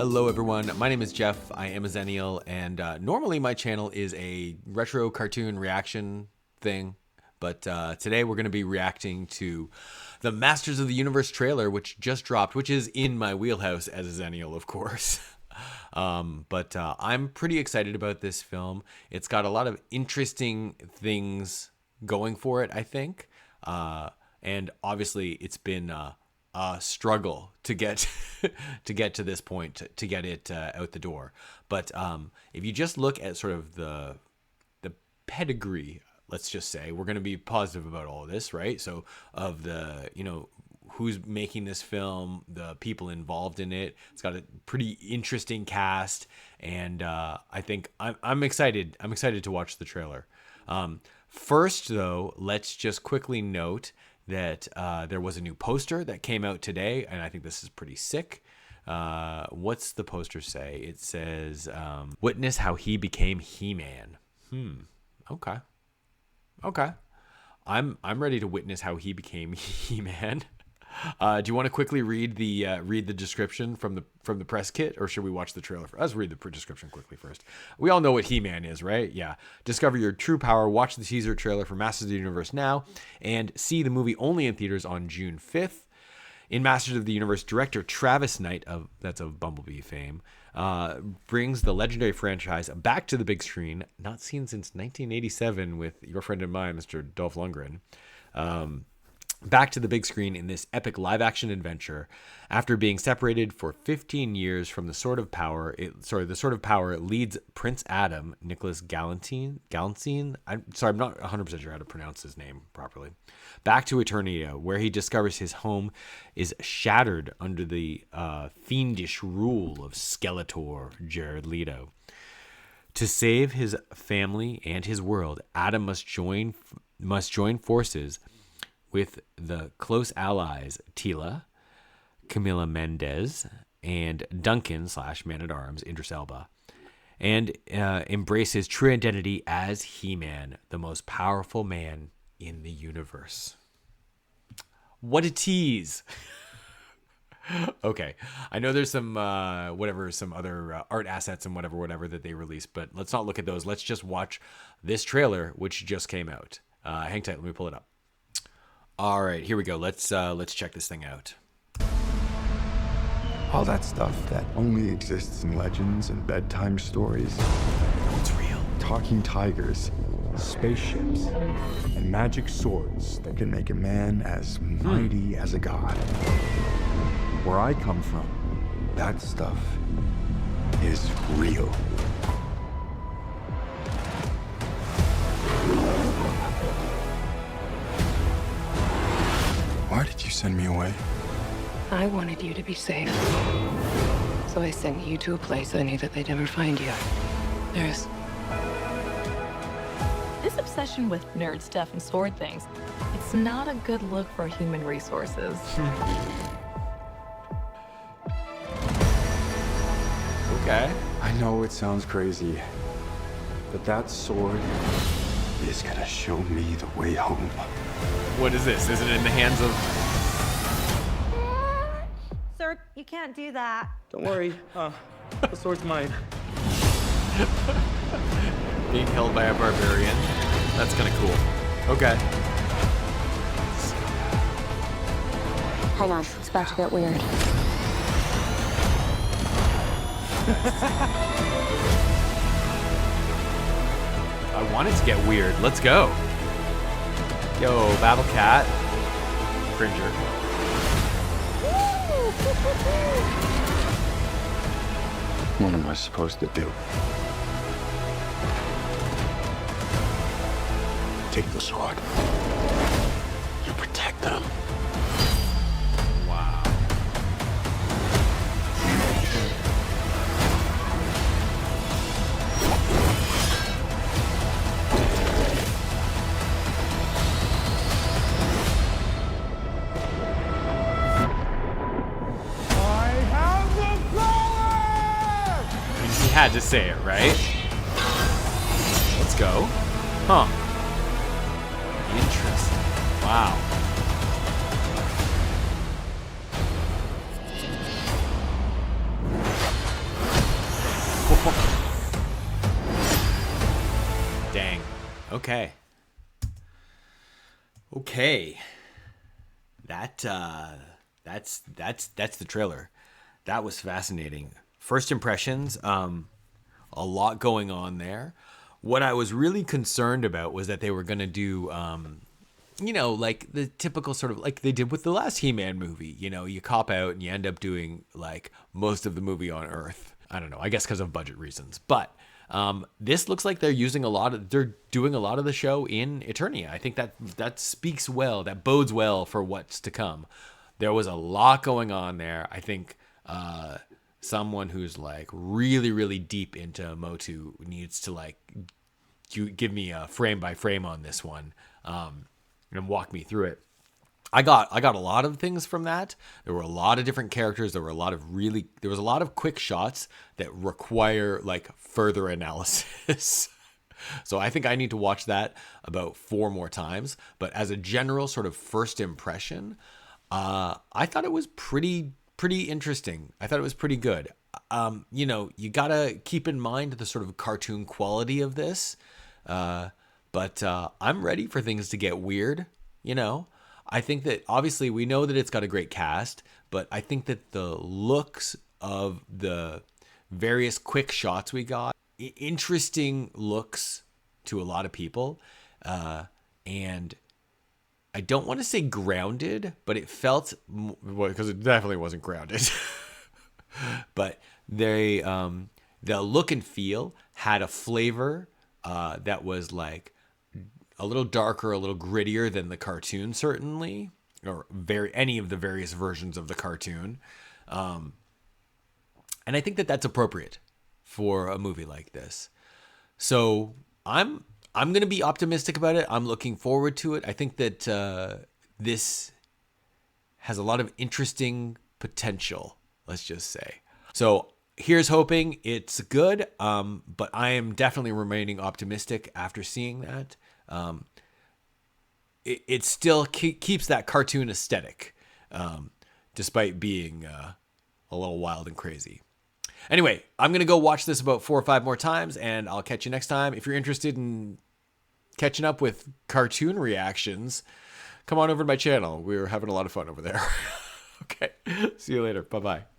Hello everyone, my name is Jeff, I am a Xennial, and normally my channel is a retro cartoon reaction thing, but today we're going to be reacting to the Masters of the Universe trailer, which just dropped, which is in my wheelhouse as a Xennial, of course. But I'm pretty excited about this film. It's got a lot of interesting things going for it, I think, and obviously it's been a struggle to get to this point, to get it out the door. But if you just look at sort of the pedigree, let's just say, we're going to be positive about all of this, right? So of the, who's making this film, the people involved in it, it's got a pretty interesting cast, and I think I'm excited. I'm excited to watch the trailer. First, though, let's just quickly note that there was a new poster that came out today, and I think this is pretty sick. What's the poster say? It says, "Witness how he became He-Man." Okay. I'm ready to witness how he became He-Man. Do you want to quickly read the description from the press kit, or should we watch the trailer? Let's read the description quickly first. We all know what He-Man is, right? Yeah. Discover your true power. Watch the teaser trailer for Masters of the Universe now, and see the movie only in theaters on June 5th. In Masters of the Universe, director Travis Knight, of Bumblebee fame, brings the legendary franchise back to the big screen, not seen since 1987 with your friend and mine, Mr. Dolph Lundgren. Back to the big screen in this epic live-action adventure. After being separated for 15 years from the Sword of Power, leads Prince Adam, Nicholas Galantine. I'm not 100% sure how to pronounce his name properly. Back to Eternia, where he discovers his home is shattered under the fiendish rule of Skeletor, Jared Leto. To save his family and his world, Adam must join forces with the close allies Tila, Camila Mendez, and Duncan / Man-at-Arms Idris Elba, and embrace his true identity as He-Man, the most powerful man in the universe. What a tease! Okay, I know there's some other art assets and whatever that they released, but let's not look at those. Let's just watch this trailer, which just came out. Hang tight, let me pull it up. All right, here we go. Let's check this thing out. All that stuff that only exists in legends and bedtime stories. It's real. Talking tigers, spaceships, and magic swords that can make a man as mighty as a god. Where I come from, that stuff is real. Why did you send me away? I wanted you to be safe. So I sent you to a place I knew that they'd never find you. There's... This obsession with nerd stuff and sword things, it's not a good look for human resources. Okay. I know it sounds crazy, but that sword is gonna show me the way home. What is this? Is it in the hands of... Sir, you can't do that. Don't worry, the sword's mine. Being held by a barbarian. That's kind of cool. Okay. Hang on, it's about to get weird. I want it to get weird. Let's go. Yo, Battle Cat. Cringer. What am I supposed to do? Take the sword. You protect them. Wow. Had to say it, right? Let's go. Huh. Interesting. Wow. Dang. Okay. Okay. That's the trailer. That was fascinating. First impressions, a lot going on there. What I was really concerned about was that they were going to do, like the typical sort of like they did with the last He-Man movie. You cop out and you end up doing like most of the movie on Earth. I don't know, I guess because of budget reasons. But this looks like they're doing a lot of the show in Eternia. I think that speaks well, that bodes well for what's to come. There was a lot going on there. I think someone who's like really, really deep into MOTU needs to like give me a frame by frame on this one and walk me through it. I got a lot of things from that. There were a lot of different characters. There was a lot of quick shots that require like further analysis. So I think I need to watch that about 4 more times. But as a general sort of first impression, I thought it was pretty interesting. I thought it was pretty good. You gotta keep in mind the sort of cartoon quality of this. But I'm ready for things to get weird, I think that obviously we know that it's got a great cast, but I think that the looks of the various quick shots we got, interesting looks to a lot of people. And I don't want to say grounded, but it felt, because it definitely wasn't grounded, but the look and feel had a flavor that was like a little darker, a little grittier than the cartoon, certainly, or any of the various versions of the cartoon. And I think that that's appropriate for a movie like this. So I'm going to be optimistic about it. I'm looking forward to it. I think that this has a lot of interesting potential, let's just say. So here's hoping it's good, but I am definitely remaining optimistic after seeing that. It still keeps that cartoon aesthetic, despite being a little wild and crazy. Anyway, I'm going to go watch this about 4 or 5 more times, and I'll catch you next time. If you're interested in catching up with cartoon reactions, come on over to my channel. We're having a lot of fun over there. Okay, see you later. Bye-bye.